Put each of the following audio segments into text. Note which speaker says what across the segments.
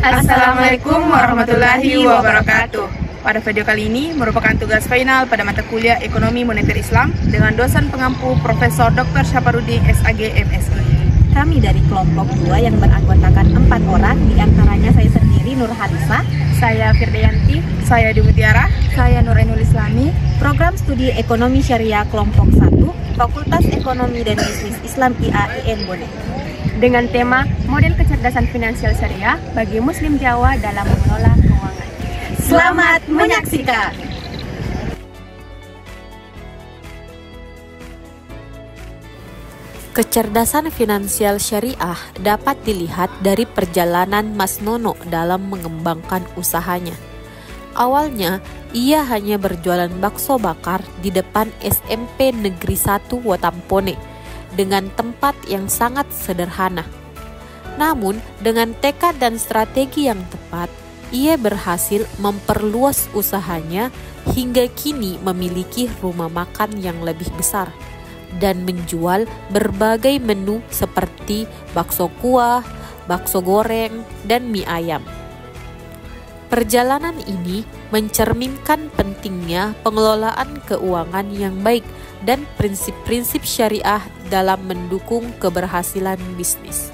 Speaker 1: Assalamualaikum warahmatullahi wabarakatuh. Pada video kali ini merupakan tugas final pada mata kuliah Ekonomi Moneter Islam dengan dosen pengampu Profesor Dr. Syaparudin SAG MSI.
Speaker 2: Kami dari kelompok 2 yang beranggotakan 4 orang, diantaranya saya sendiri Nur Harisa,
Speaker 1: Saya Firdayanti, saya Dimutiara,
Speaker 2: saya Nurainul Islami, program studi Ekonomi Syariah kelompok 1, Fakultas Ekonomi dan Bisnis Islam IAIN Bone.
Speaker 3: Dengan tema model kecerdasan finansial syariah bagi Muslim Jawa dalam mengelola keuangan.
Speaker 2: Selamat menyaksikan!
Speaker 4: Kecerdasan finansial syariah dapat dilihat dari perjalanan Mas Nono dalam mengembangkan usahanya. Awalnya, ia hanya berjualan bakso bakar di depan SMP Negeri 1 Watampone dengan tempat yang sangat sederhana. Namun, dengan tekad dan strategi yang tepat, ia berhasil memperluas usahanya hingga kini memiliki rumah makan yang lebih besar dan menjual berbagai menu seperti bakso kuah, bakso goreng, dan mie ayam. Perjalanan ini mencerminkan pentingnya pengelolaan keuangan yang baik dan prinsip-prinsip syariah dalam mendukung keberhasilan bisnis.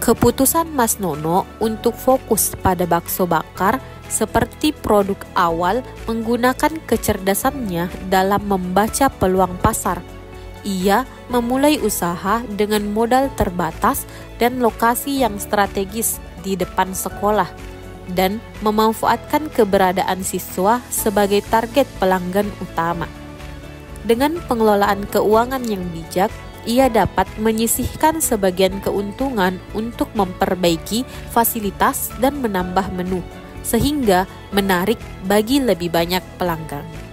Speaker 4: Keputusan Mas Nono untuk fokus pada bakso bakar seperti produk awal menggunakan kecerdasannya dalam membaca peluang pasar. Ia memulai usaha dengan modal terbatas dan lokasi yang strategis di depan sekolah dan memanfaatkan keberadaan siswa sebagai target pelanggan utama. Dengan pengelolaan keuangan yang bijak, ia dapat menyisihkan sebagian keuntungan untuk memperbaiki fasilitas dan menambah menu, sehingga menarik bagi lebih banyak pelanggan.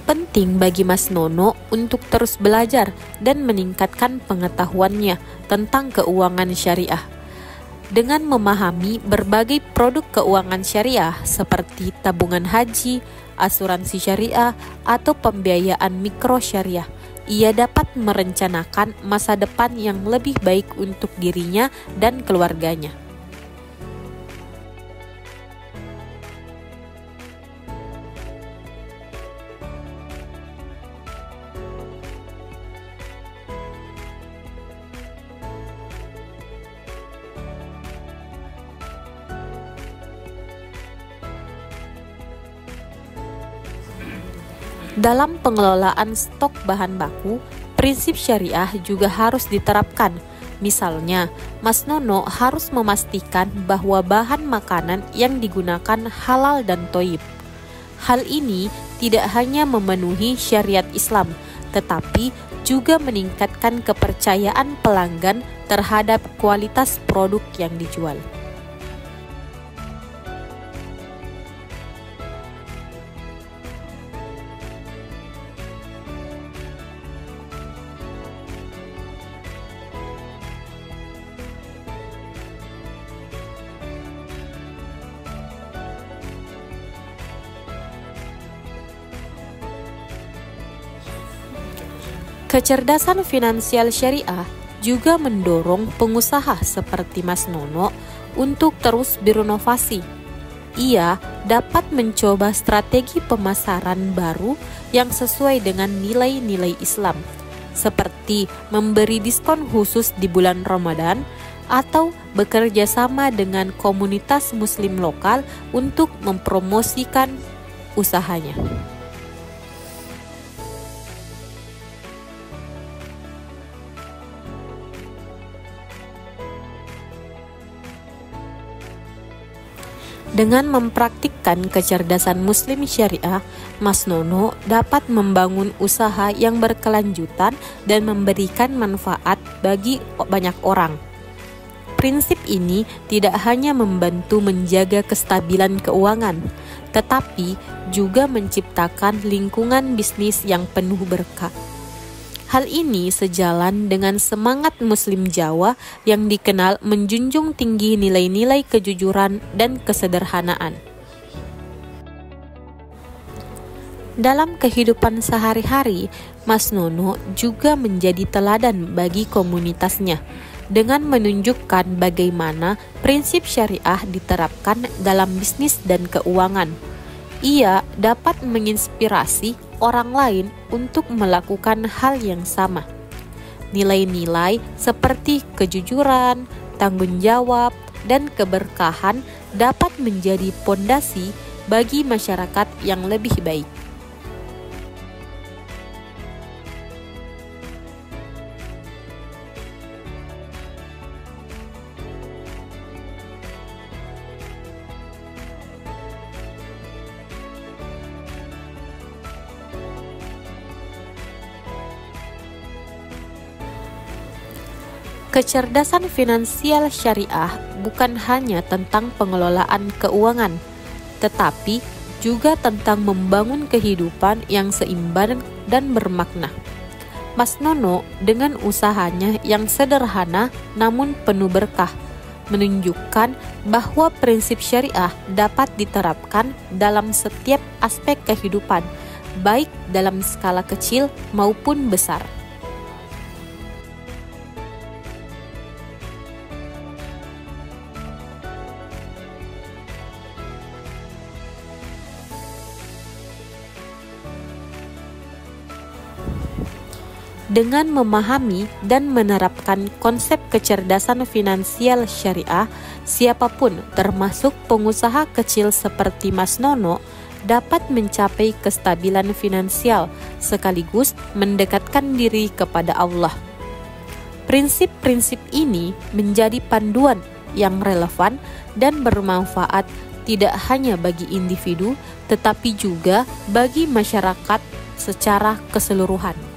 Speaker 4: Penting bagi Mas Nono untuk terus belajar dan meningkatkan pengetahuannya tentang keuangan syariah. Dengan memahami berbagai produk keuangan syariah seperti tabungan haji, asuransi syariah, atau pembiayaan mikro syariah, ia dapat merencanakan masa depan yang lebih baik untuk dirinya dan keluarganya. Dalam pengelolaan stok bahan baku, prinsip syariah juga harus diterapkan. Misalnya, Mas Nono harus memastikan bahwa bahan makanan yang digunakan halal dan thoyyib. Hal ini tidak hanya memenuhi syariat Islam, tetapi juga meningkatkan kepercayaan pelanggan terhadap kualitas produk yang dijual. Kecerdasan finansial syariah juga mendorong pengusaha seperti Mas Nono untuk terus berinovasi. Ia dapat mencoba strategi pemasaran baru yang sesuai dengan nilai-nilai Islam, seperti memberi diskon khusus di bulan Ramadan atau bekerja sama dengan komunitas Muslim lokal untuk mempromosikan usahanya. Dengan mempraktikkan kecerdasan Muslim syariah, Mas Nono dapat membangun usaha yang berkelanjutan dan memberikan manfaat bagi banyak orang. Prinsip ini tidak hanya membantu menjaga kestabilan keuangan, tetapi juga menciptakan lingkungan bisnis yang penuh berkah. Hal ini sejalan dengan semangat Muslim Jawa yang dikenal menjunjung tinggi nilai-nilai kejujuran dan kesederhanaan. Dalam kehidupan sehari-hari, Mas Nono juga menjadi teladan bagi komunitasnya dengan menunjukkan bagaimana prinsip syariah diterapkan dalam bisnis dan keuangan. Ia dapat menginspirasi orang lain untuk melakukan hal yang sama. Nilai-nilai seperti kejujuran, tanggung jawab, dan keberkahan dapat menjadi pondasi bagi masyarakat yang lebih baik. Kecerdasan finansial syariah bukan hanya tentang pengelolaan keuangan, tetapi juga tentang membangun kehidupan yang seimbang dan bermakna. Mas Nono dengan usahanya yang sederhana namun penuh berkah, menunjukkan bahwa prinsip syariah dapat diterapkan dalam setiap aspek kehidupan, baik dalam skala kecil maupun besar. Dengan memahami dan menerapkan konsep kecerdasan finansial syariah, siapapun termasuk pengusaha kecil seperti Mas Nono dapat mencapai kestabilan finansial sekaligus mendekatkan diri kepada Allah. Prinsip-prinsip ini menjadi panduan yang relevan dan bermanfaat tidak hanya bagi individu tetapi juga bagi masyarakat secara keseluruhan.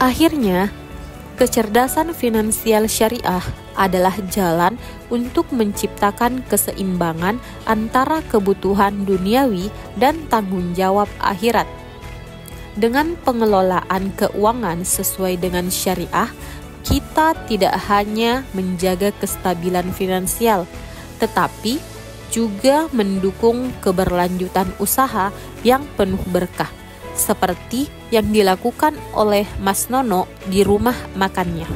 Speaker 4: Akhirnya, kecerdasan finansial syariah adalah jalan untuk menciptakan keseimbangan antara kebutuhan duniawi dan tanggung jawab akhirat. Dengan pengelolaan keuangan sesuai dengan syariah, kita tidak hanya menjaga kestabilan finansial, tetapi juga mendukung keberlanjutan usaha yang penuh berkah, seperti yang dilakukan oleh Mas Nono di rumah makannya.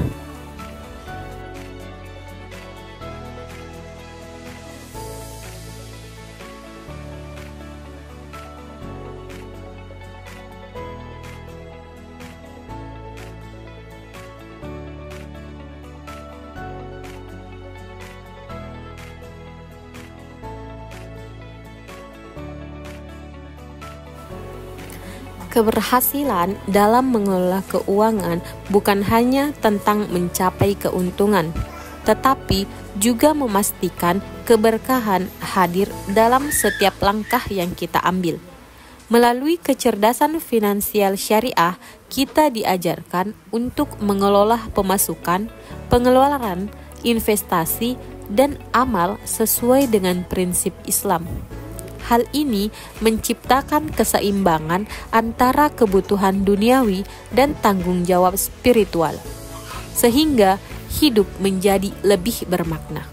Speaker 4: Keberhasilan dalam mengelola keuangan bukan hanya tentang mencapai keuntungan, tetapi juga memastikan keberkahan hadir dalam setiap langkah yang kita ambil. Melalui kecerdasan finansial syariah, kita diajarkan untuk mengelola pemasukan, pengeluaran, investasi, dan amal sesuai dengan prinsip Islam. Hal ini menciptakan keseimbangan antara kebutuhan duniawi dan tanggung jawab spiritual, sehingga hidup menjadi lebih bermakna.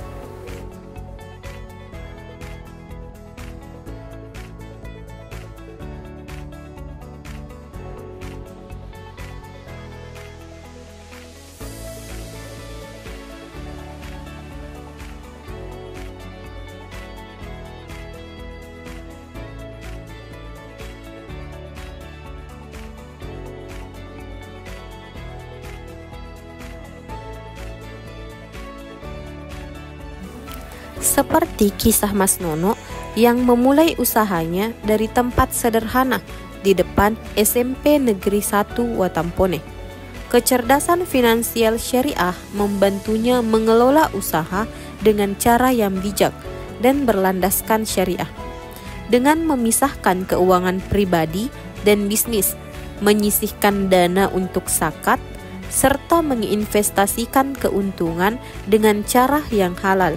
Speaker 4: Seperti kisah Mas Nono yang memulai usahanya dari tempat sederhana di depan SMP Negeri 1 Watampone. Kecerdasan finansial syariah membantunya mengelola usaha dengan cara yang bijak dan berlandaskan syariah. Dengan memisahkan keuangan pribadi dan bisnis, menyisihkan dana untuk zakat, serta menginvestasikan keuntungan dengan cara yang halal.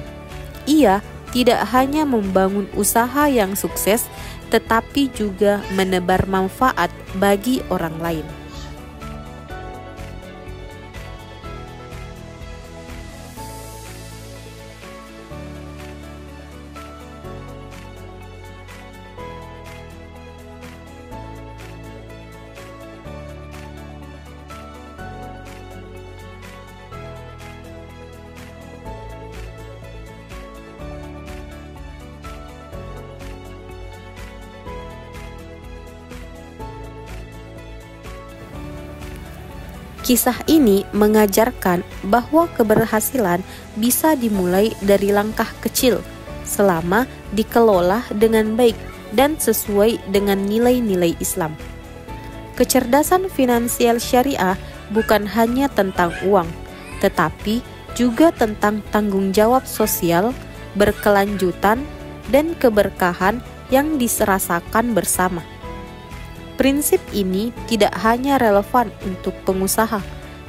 Speaker 4: Ia tidak hanya membangun usaha yang sukses, tetapi juga menebar manfaat bagi orang lain. Kisah ini mengajarkan bahwa keberhasilan bisa dimulai dari langkah kecil selama dikelola dengan baik dan sesuai dengan nilai-nilai Islam. Kecerdasan finansial syariah bukan hanya tentang uang, tetapi juga tentang tanggung jawab sosial, berkelanjutan, dan keberkahan yang dirasakan bersama. Prinsip ini tidak hanya relevan untuk pengusaha,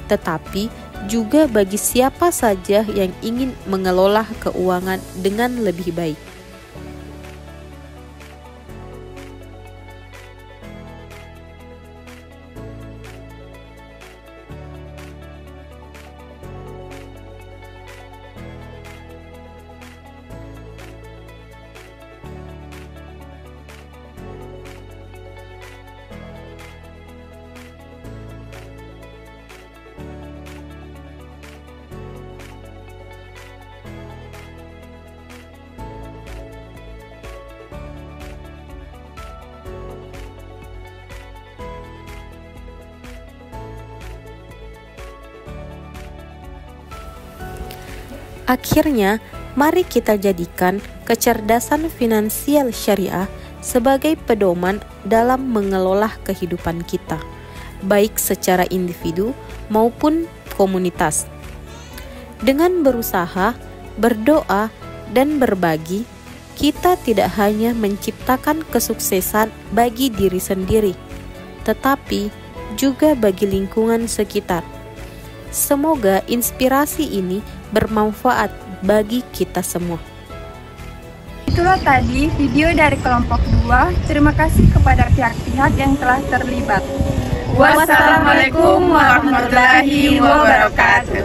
Speaker 4: tetapi juga bagi siapa saja yang ingin mengelola keuangan dengan lebih baik. Akhirnya, mari kita jadikan kecerdasan finansial syariah sebagai pedoman dalam mengelola kehidupan kita, baik secara individu maupun komunitas. Dengan berusaha, berdoa, dan berbagi, kita tidak hanya menciptakan kesuksesan bagi diri sendiri, tetapi juga bagi lingkungan sekitar. Semoga inspirasi ini bermanfaat bagi kita semua.
Speaker 3: Itulah tadi video dari kelompok 2. Terima kasih kepada pihak-pihak yang telah terlibat.
Speaker 1: Wassalamualaikum warahmatullahi wabarakatuh.